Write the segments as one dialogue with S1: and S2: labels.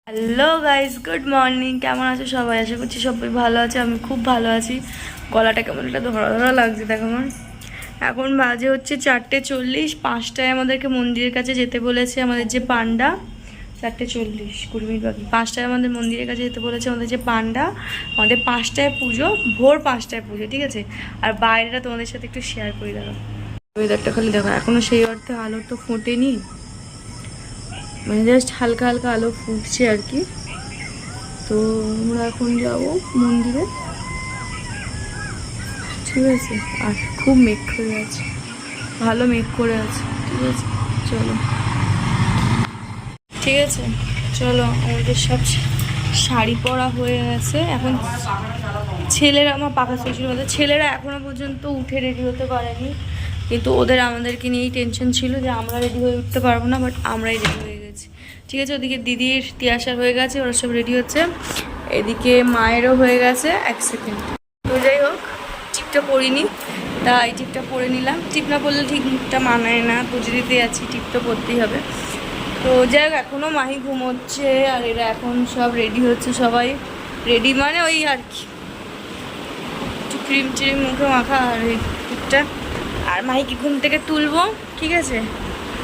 S1: Hello guys, good morning. কেমন আছো সবাই? আশা করছি সবাই ভালো আছে। আমি খুব ভালো আছি। গলাটা কেমন একটা ধরা ধরা লাগছে দেখো আমার। এখন বাজে হচ্ছে 4:40। 5টায় আমাদেরকে মন্দিরের কাছে যেতে বলেছে আমাদের যে পান্ডা। 4:40, 20 মিনিট বাকি। 5টায় আমাদের মন্দিরের কাছে যেতে বলেছে আমাদের যে পান্ডা। আমাদের 5টায় পুজো, ভোর 5টায় পুজো, ঠিক আছে? আর বাইরেটা তোমাদের সাথে একটু শেয়ার করে দেখো। ওয়েদারটা খালি দেখো, এখনও সেই অর্থে আলো তো ফোটেনি, মানে জাস্ট হালকা হালকা আলো ফুটছে আর কি। তো আমরা এখন যাবো মন্দিরে, ঠিক আছে? আর খুব মেঘ করে আছে, ভালো মেঘ করে আছে, ঠিক আছে? চলো, ঠিক আছে, চলো। আমাদের সব শাড়ি পরা হয়ে গেছে। এখন ছেলেরা, আমার পাখা শ্বশুর মধ্যে ছেলেরা এখনো পর্যন্ত উঠে রেডি হতে পারেনি, কিন্তু ওদের আমাদেরকে নিয়েই টেনশন ছিল যে আমরা রেডি হয়ে উঠতে পারবো না, বাট আমরাই রেডি হয়ে গেছি, ঠিক আছে? ওদিকে দিদির তিয়াশার হয়ে গেছে, ওরা সব রেডি হচ্ছে। এদিকে মায়েরও হয়ে গেছে। এক সেকেন্ড। তো যাই হোক, টিপটা পরিনি, তাই টিপটা পরে নিলাম। টিপ না পরলে ঠিক মুখটা মানায় না, পুজো দিতে যাচ্ছি, টিপ তো পরতেই হবে। তো যাই হোক, এখনও মাহি ঘুমোচ্ছে আর এরা এখন সব রেডি হচ্ছে। সবাই রেডি মানে ওই আর কি, একটু ক্রিম ট্রিম মুখে মাখা আর এই টিপটা। আর মাহিকে ঘুম থেকে তুলবো, ঠিক আছে?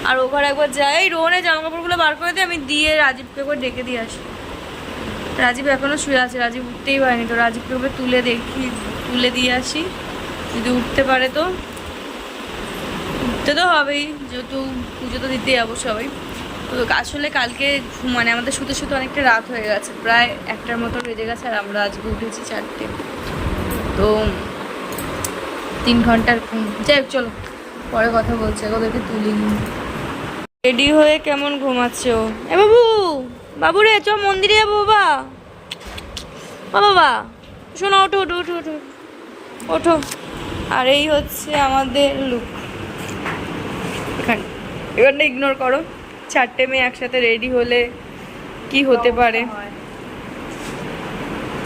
S1: আর ও ঘরে একবার যাই, রোহনের জামা কাপড়গুলো বার করে দিয়ে আমি দিয়ে রাজীবকে একবার ডেকে দিয়ে আসি। রাজীব এখনও শুয়ে আছে, রাজীব উঠতেই পারেনি। তো রাজীবকে ওকে তুলে দিয়ে আসি, যদি উঠতে পারে। তো উঠতে তো হবেই, যেহেতু পুজো তো দিতেই যাবো সবাই। তো আসলে কালকে মানে আমাদের শুতে শুতে অনেকটা রাত হয়ে গেছে, প্রায় 1টার মতো বেজে গেছে। আর আমরা আজকে উঠেছি 4টে, তো 3 ঘন্টার ঘুম। যাই হোক, চলো পরে কথা বলছে, ওদেরকে তুলিনি। রেডি হয়ে কেমন ঘুমাচ্ছে ও। এ বাবু, বাবু রে, চ মন্দিরে যাবো বাবা। বাবা শোনো, ওঠো ওঠো ওঠো ওঠো ওঠো। আর এই হচ্ছে আমাদের লুক। এখানটা ইগনোর করো। 4টে মেয়ে একসাথে রেডি হলে কি হতে পারে,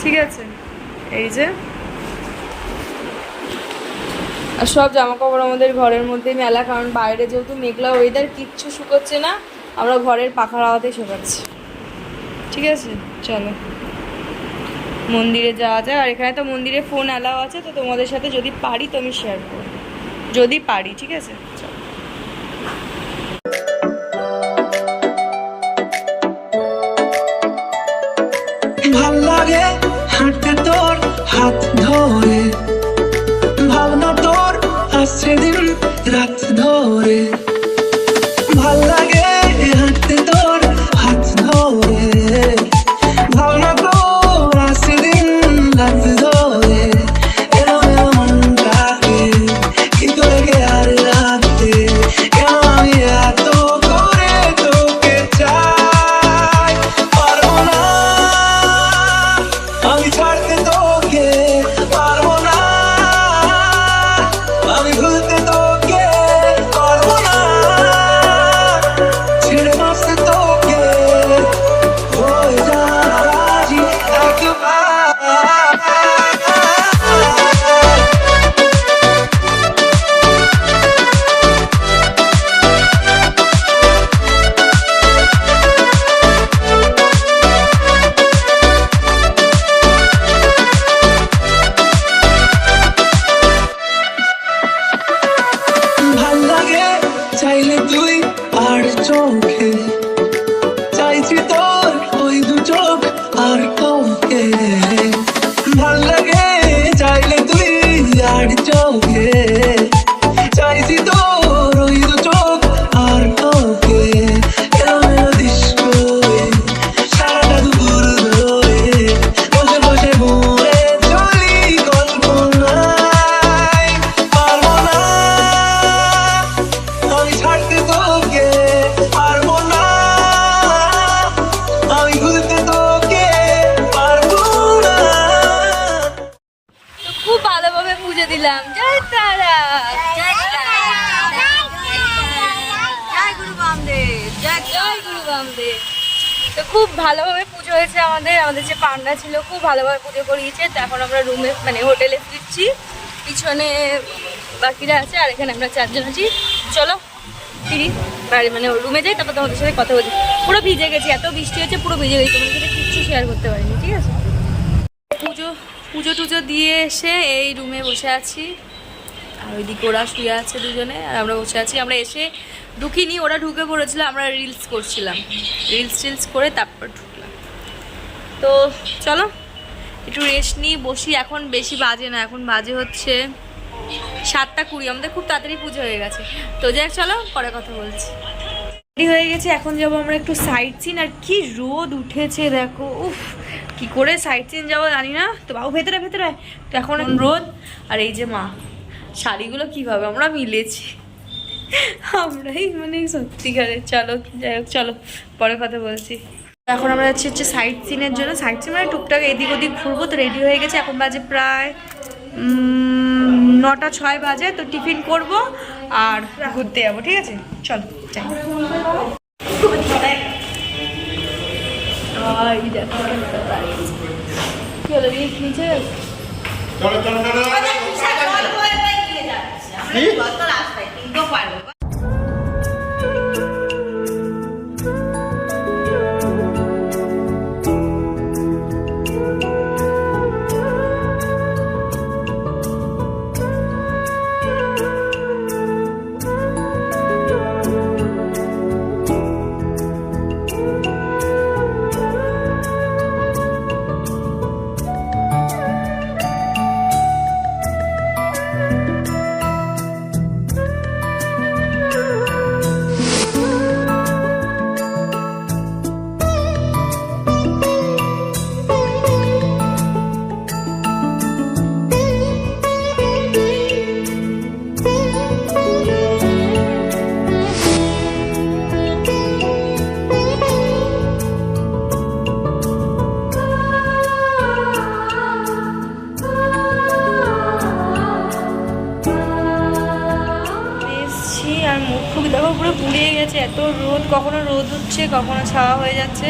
S1: ঠিক আছে? এই যে, আর সব জামা কাপড় আমাদের ঘরের মধ্যেই মেলা, কারণ বাইরে যেহেতু মেঘলা ওয়েদার, কিচ্ছু শুকোচ্ছে না। আমরা ঘরের পাখার হাওয়াতেই শুকাচ্ছি, ঠিক আছে? চলো মন্দিরে যাওয়া যায়। আর এখানে তো মন্দিরে ফোন অ্যালাও আছে, তো তোমাদের সাথে যদি পারি তো আমি শেয়ার করবো, যদি পারি, ঠিক আছে? চলো।
S2: ভাল লাগে হাঁটতে তোর হাত ধরে, ভাবনা তোর আসছে দিন রাত ধরে। ভাল লাগে হাঁটতে তোর হাত ধরে, ভাবনা তোর আসছে দিন রাত ধরে। এলো এলো মনটাকে কি করে গে আর রাতে, কেন আমি এত করে তোকে চাই। পারবো না আমি ছাড়তে তোকে, পারবো না আমি ভুলতে তোকে, পারবো না ছেড়ে বাঁচতে তোকে। হয়ে যা রাজি একবার। ভাল লাগে চাইলে তুই আর চোখে, চাইছি তোর ওই দু চোখ আর তোকে। ভাল লাগে চাইলে তুই আর চোখে, চাইছি তোর ওই দু চোখ আর তোকে। এলো এলো ডিস্কো সারাটা দুপুর ধরে, বসে বসে ঘুরে চলি কল্পনায়। পারবো না আমি ছাড়তে তোকে, পারবো না আমি ভুলতে তোকে, পারবো না।
S1: তো খুব ভালোভাবে পুজো দিলাম। জয় তারা, জয় তারা, জয় গুরু বামদেব, জয় গুরু বামদেব। তো খুব ভালোভাবে পুজো হয়েছে আমাদের যে পান্ডা ছিল খুব ভালোভাবে পুজো করিয়েছে। তো এখন আমরা রুমে মানে হোটেলে ফিরছি, পিছনে বাকিরা আছে আর এখানে আমরা 4জন আছি। চলো ফিরি। মানে রুমে যাই, তারপর তোমাদের সাথে কথা বলছি। পুরো ভিজে গেছি, এত বৃষ্টি হচ্ছে, পুরো ভিজে গেছি, তোমাদের সাথে কিচ্ছু শেয়ার করতে পারিনি, ঠিক আছে। পুজো টুজো দিয়ে এসে এই রুমে বসে আছি, আর ওইদিকে ওরা শুয়ে আছে দুজনে, আর আমরা বসে আছি। আমরা এসে ঢুকিনি, ওরা ঢুকে পড়েছিল, আমরা রিলস করছিলাম, রিলস করে তারপর ঢুকলাম। তো চলো একটু রেস্ট নিই, বসি। এখন বেশি বাজে না, এখন বাজে হচ্ছে 7:20। আমাদের খুব তাড়াতাড়ি পুজো হয়ে গেছে। তো যাই চলো, পরে কথা বলছি। রেডি হয়ে গেছে, এখন যাবো আমরা একটু সাইট সিন। আর কি রোদ উঠেছে দেখো, উফ কি করে সাইট সিন যাবো জানি না। তো বাবু ভেতরে ভেতরে, তো এখন রোদ। আর এই যে মা, শাড়িগুলো কিভাবে আমরা মিলেছি, আমরাই মানে সত্যিকারে। চলো যাই হোক, চলো পরে কথা বলছি। এখন আমরা যাচ্ছি হচ্ছে সাইট সিনের জন্য। সাইট সিন মানে টুকটাক এদিক ওদিক ঘুরবো। তো রেডি হয়ে গেছে, এখন বাজে প্রায় 9:06 বাজে। তো টিফিন করব আর ঘুরতে যাবো, ঠিক আছে চলো যাই। কি হলো নিচে পুরো পুড়িয়ে গেছে, এত রোদ, কখনো রোদ উঠছে কখনো ছাওয়া হয়ে যাচ্ছে।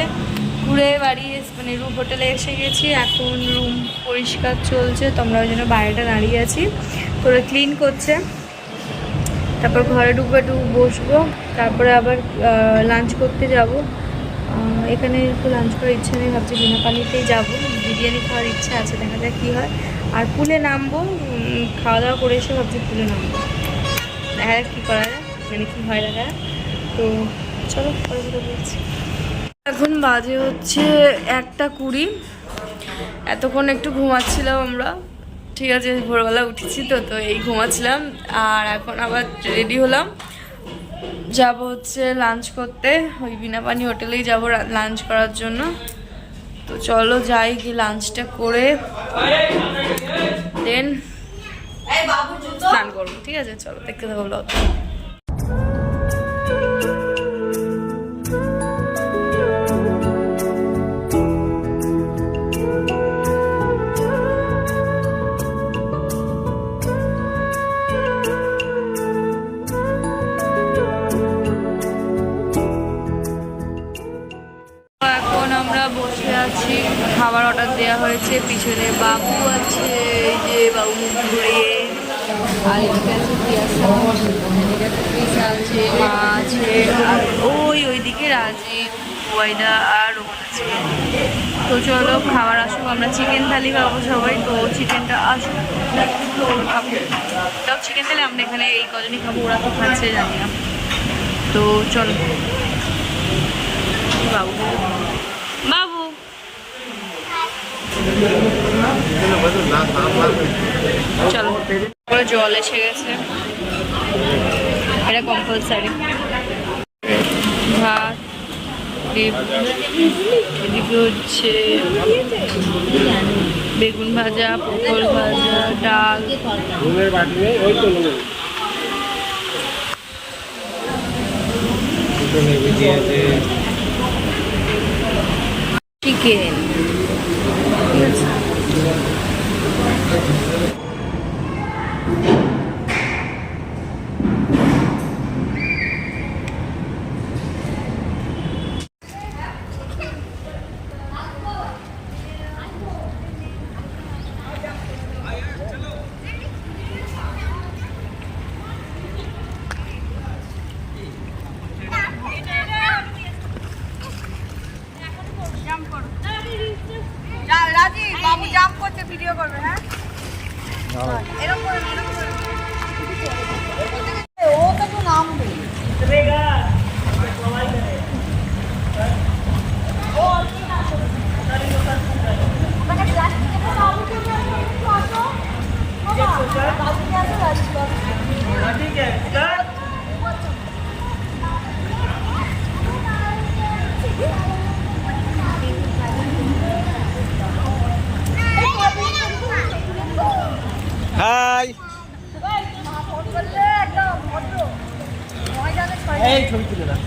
S1: ঘুরে বাড়ি মানে রুম হোটেলে এসে গেছি, এখন রুম পরিষ্কার চলছে, তো আমরা ওই জন্য বাইরেটা দাঁড়িয়ে আছি। তো ওরা ক্লিন করছে, তারপর ঘরে ঢুকবো, একটু বসবো, তারপরে আবার লাঞ্চ করতে যাব। এখানে একটু লাঞ্চ করার ইচ্ছা নেই, ভাবছি বিনা পানিতেই যাবো, বিরিয়ানি খাওয়ার ইচ্ছা আছে, দেখা যাক কী হয়। আর পুলে নামবো, খাওয়া দাওয়া করে এসে ভাবছি পুলে নামবো, দেখা যাক কী করা যায়, মানে কী হয় দেখা। তো চলো পরে কথা বলছি। এখন বাজে হচ্ছে 1:20। এতক্ষণ একটু ঘুমাচ্ছিলাম আমরা, ঠিক আছে, ভোরবেলা উঠেছি তো তো এই ঘুমাচ্ছিলাম। আর এখন আবার রেডি হলাম, যাব হচ্ছে লাঞ্চ করতে, ওই বিনা পানি হোটেলেই যাব লাঞ্চ করার জন্য। তো চলো যাই, গিয়ে লাঞ্চটা করে দেন স্নান করবো, ঠিক আছে চলো দেখতে থাকো ব্লগ। এখন আমরা বসে আছি, খাবার অর্ডার দেওয়া হয়েছে, পিছনে বাবু আছে, এই যে বাবু মুখ ঘুরিয়ে, আর এদিকে আছে পিসা আছে, মা আছে, আর ওইদিকে রাজীব, ওয়াইদা আর রোহন আছে। তো চলো খাবার আসুক, আমরা চিকেন থালি খাবো সবাই, তো চিকেনটা আসুক খাবো। তাও চিকেন থালি আমরা এখানে এই কজনই খাবো, ওরা তো খাচ্ছে জানি না। তো চলো বাবু বাবু চলো, পুরো জল এসে গেছে, এটা কম্পালসারি। ভাত, এদিকে হচ্ছে বেগুন ভাজা, পটল ভাজা, ডাল, চিকেন। বাবু জাম্প করছে, ভিডিও করবে। হ্যাঁ এরকম করে ও তো নামবে।
S3: হাই এই ছবি তুলে দাও।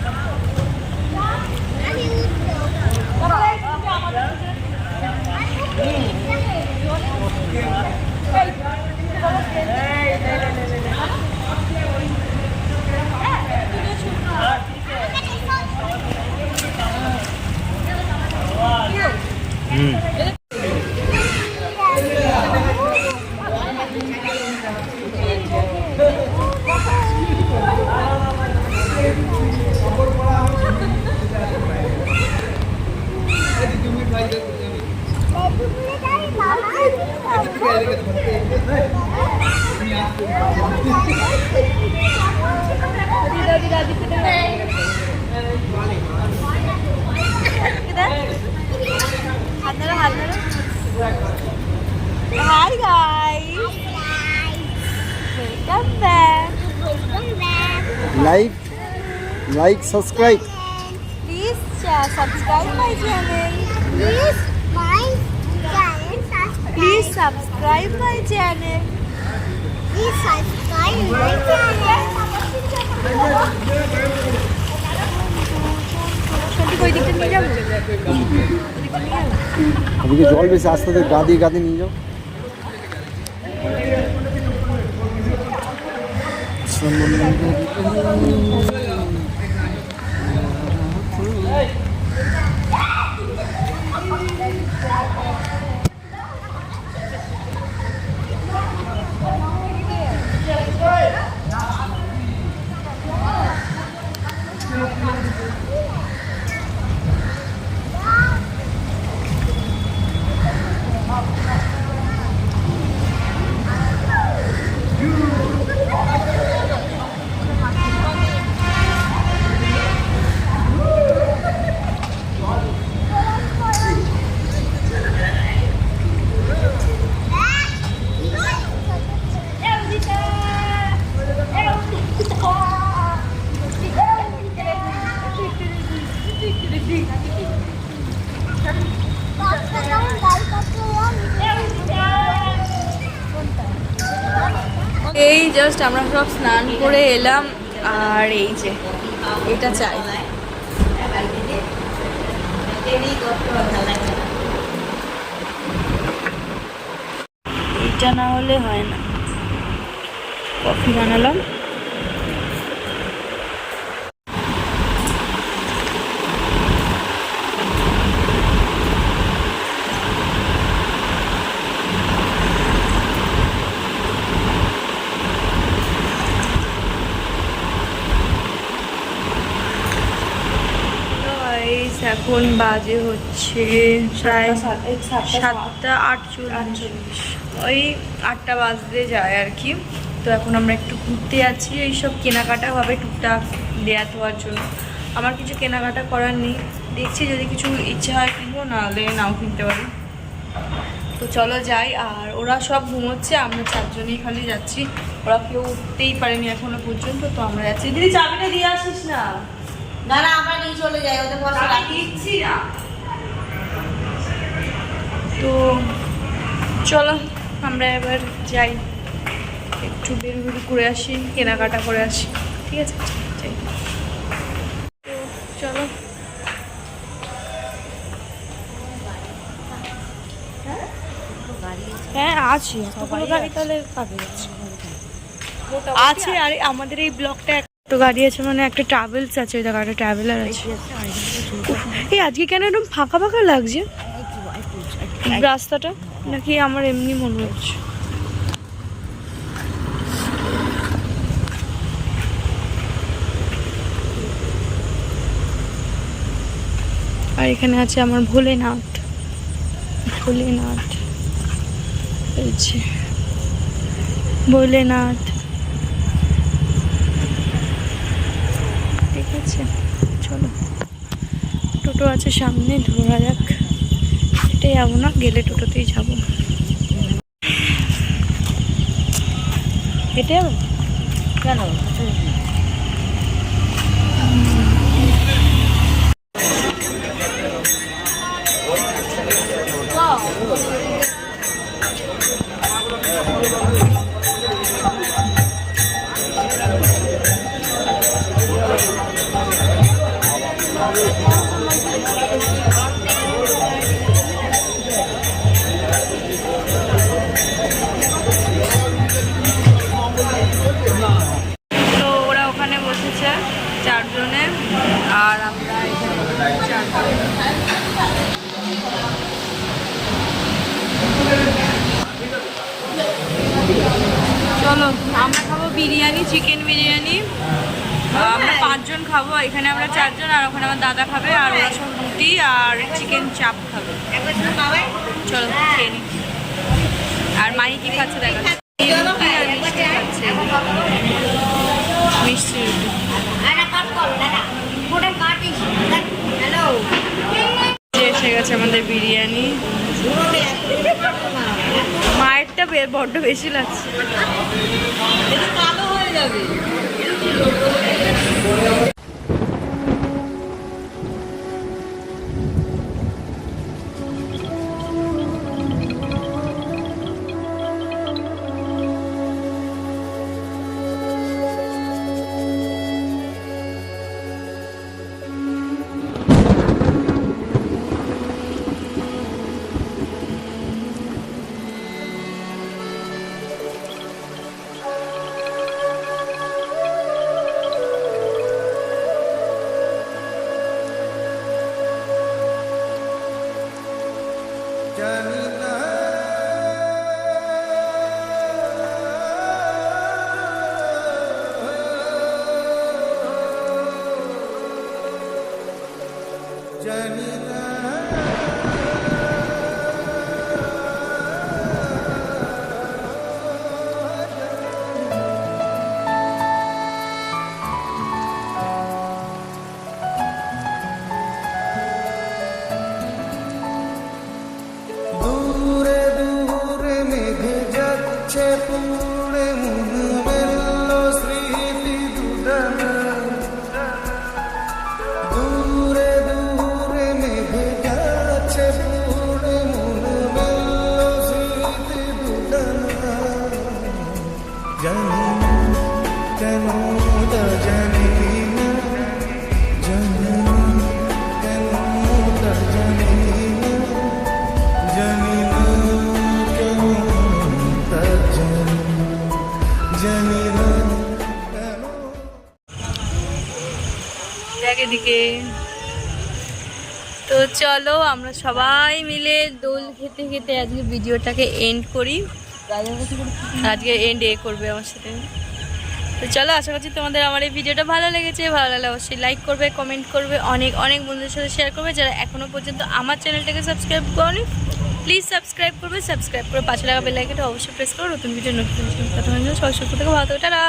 S3: Hi guys, welcome back. Like, subscribe.
S1: Please subscribe my channel. Please subscribe my channel.
S3: ওদিকে জল বেশি, আস্তে আস্তে গা দিয়ে নিয়ে যাও। এই জাস্ট আমরা সব স্নান করে এলাম, আর এই যে এটা চাই। এটা না হলে হয় না। কফি বানালাম। এখন বাজে হচ্ছে প্রায় 7:48, ওই 8টা বাজতে যায় আর কি। তো এখন আমরা একটু ঘুরতে যাচ্ছি, এইসব কেনাকাটা হবে টুকটাক দেয়া দেওয়ার জন্য। আমার কিছু কেনাকাটা করার নেই, দেখছি যদি কিছু ইচ্ছা হয় কিনবো, নাহলে নাও কিনতে পারি। তো চলো যাই। আর ওরা সব ঘুমোচ্ছে, আমরা 4 জনেই খালি যাচ্ছি, ওরা কেউ উঠতেই পারেনি এখনো পর্যন্ত। তো আমরা যাচ্ছি। দিদি চাবিটা দিয়ে আসিস না।
S4: না না আমরা নিয়ে চলে যাই, ওদের বসে
S1: দিচ্ছি না। তো চলো আমরা এবার যাই, একটু বেরু করে আসি, কেনাকাটা করে আসি। ঠিক আছে, যাই। তো চলো। হ্যাঁ আছে, কতগুলো গাড়ি তাহলে কাকে যাচ্ছে আছে। আর আমাদের এই ব্লকটা একটা গাড়ি আছে, মানে একটা ট্রাভেলস আছে, ওই জায়গাটা ট্রাভেলার আছে। এই আজকে কেন এরকম ফাঁকা ফাঁকা লাগছে রাস্তাটা, নাকি আমার এমনি মনে হচ্ছে? আর এখানে আছে আমার ভোলেনাথ। এই যে ভোলেনাথ, ঠিক আছে চলো। টোটো আছে সামনে, ধরা যাক। হেঁটে যাবো না, গেলে টোটোতেই যাবো। হেঁটে যাবো
S4: কেন?
S1: তো ওরা ওখানে বসেছে চারজনে, আর আমরা এখানে চারজন। চলো, আমরা খাবো বিরিয়ানি, চিকেন বিরিয়ানি। আমরা 5 জন খাবো, এখানে আমরা 4 জন, আর ওখানে আমার দাদা খাবে, আর ওরা সব রুটি আর চিকেন চাপ খাবে। চলো খেয়ে নিই। আর মাহি কি খাচ্ছে দেখা, রুটি আর মিষ্টি খাচ্ছে, মিষ্টি রুটি। এসে গেছে আমাদের বিরিয়ানি। মায়েরটা বড্ড বেশি লাগছে।
S4: কালো হয়ে যাবে।
S2: দূরে দূরে মেঘ যাচ্ছে পুড়ে মন মেলল স্মৃতি দুদানা। দূরে দূরে মেঘ যাচ্ছে পুড়ে মন মেলল স্মৃতি দুদানা। জানি না কেন তা জানি না, জানি না কেন তা জানি না, জানি না কেন তা জানি না কেন।
S1: দেখ এদিকে। তো চলো আমরা সবাই মিলে দোল খেতে খেতে আজকে ভিডিওটাকে এন্ড করি। আজকে এন্ড করবে আমার সাথে। তো চলো, আশা করছি তোমাদের আমার এই ভিডিওটা ভালো লেগেছে। ভালো লাগলে অবশ্যই লাইক করবে, কমেন্ট করবে, অনেক অনেক বন্ধুদের সাথে শেয়ার করবে। যারা এখনো পর্যন্ত আমার চ্যানেলটাকে সাবস্ক্রাইব করনি, প্লিজ সাবস্ক্রাইব করবে। সাবস্ক্রাইব করে পাশে লাগা বেল আইকনটা অবশ্যই প্রেস করো নতুন ভিডিও নোটিফিকেশন কথা। সবাই সুস্থ থেকে ভালো থাকো, টাটা।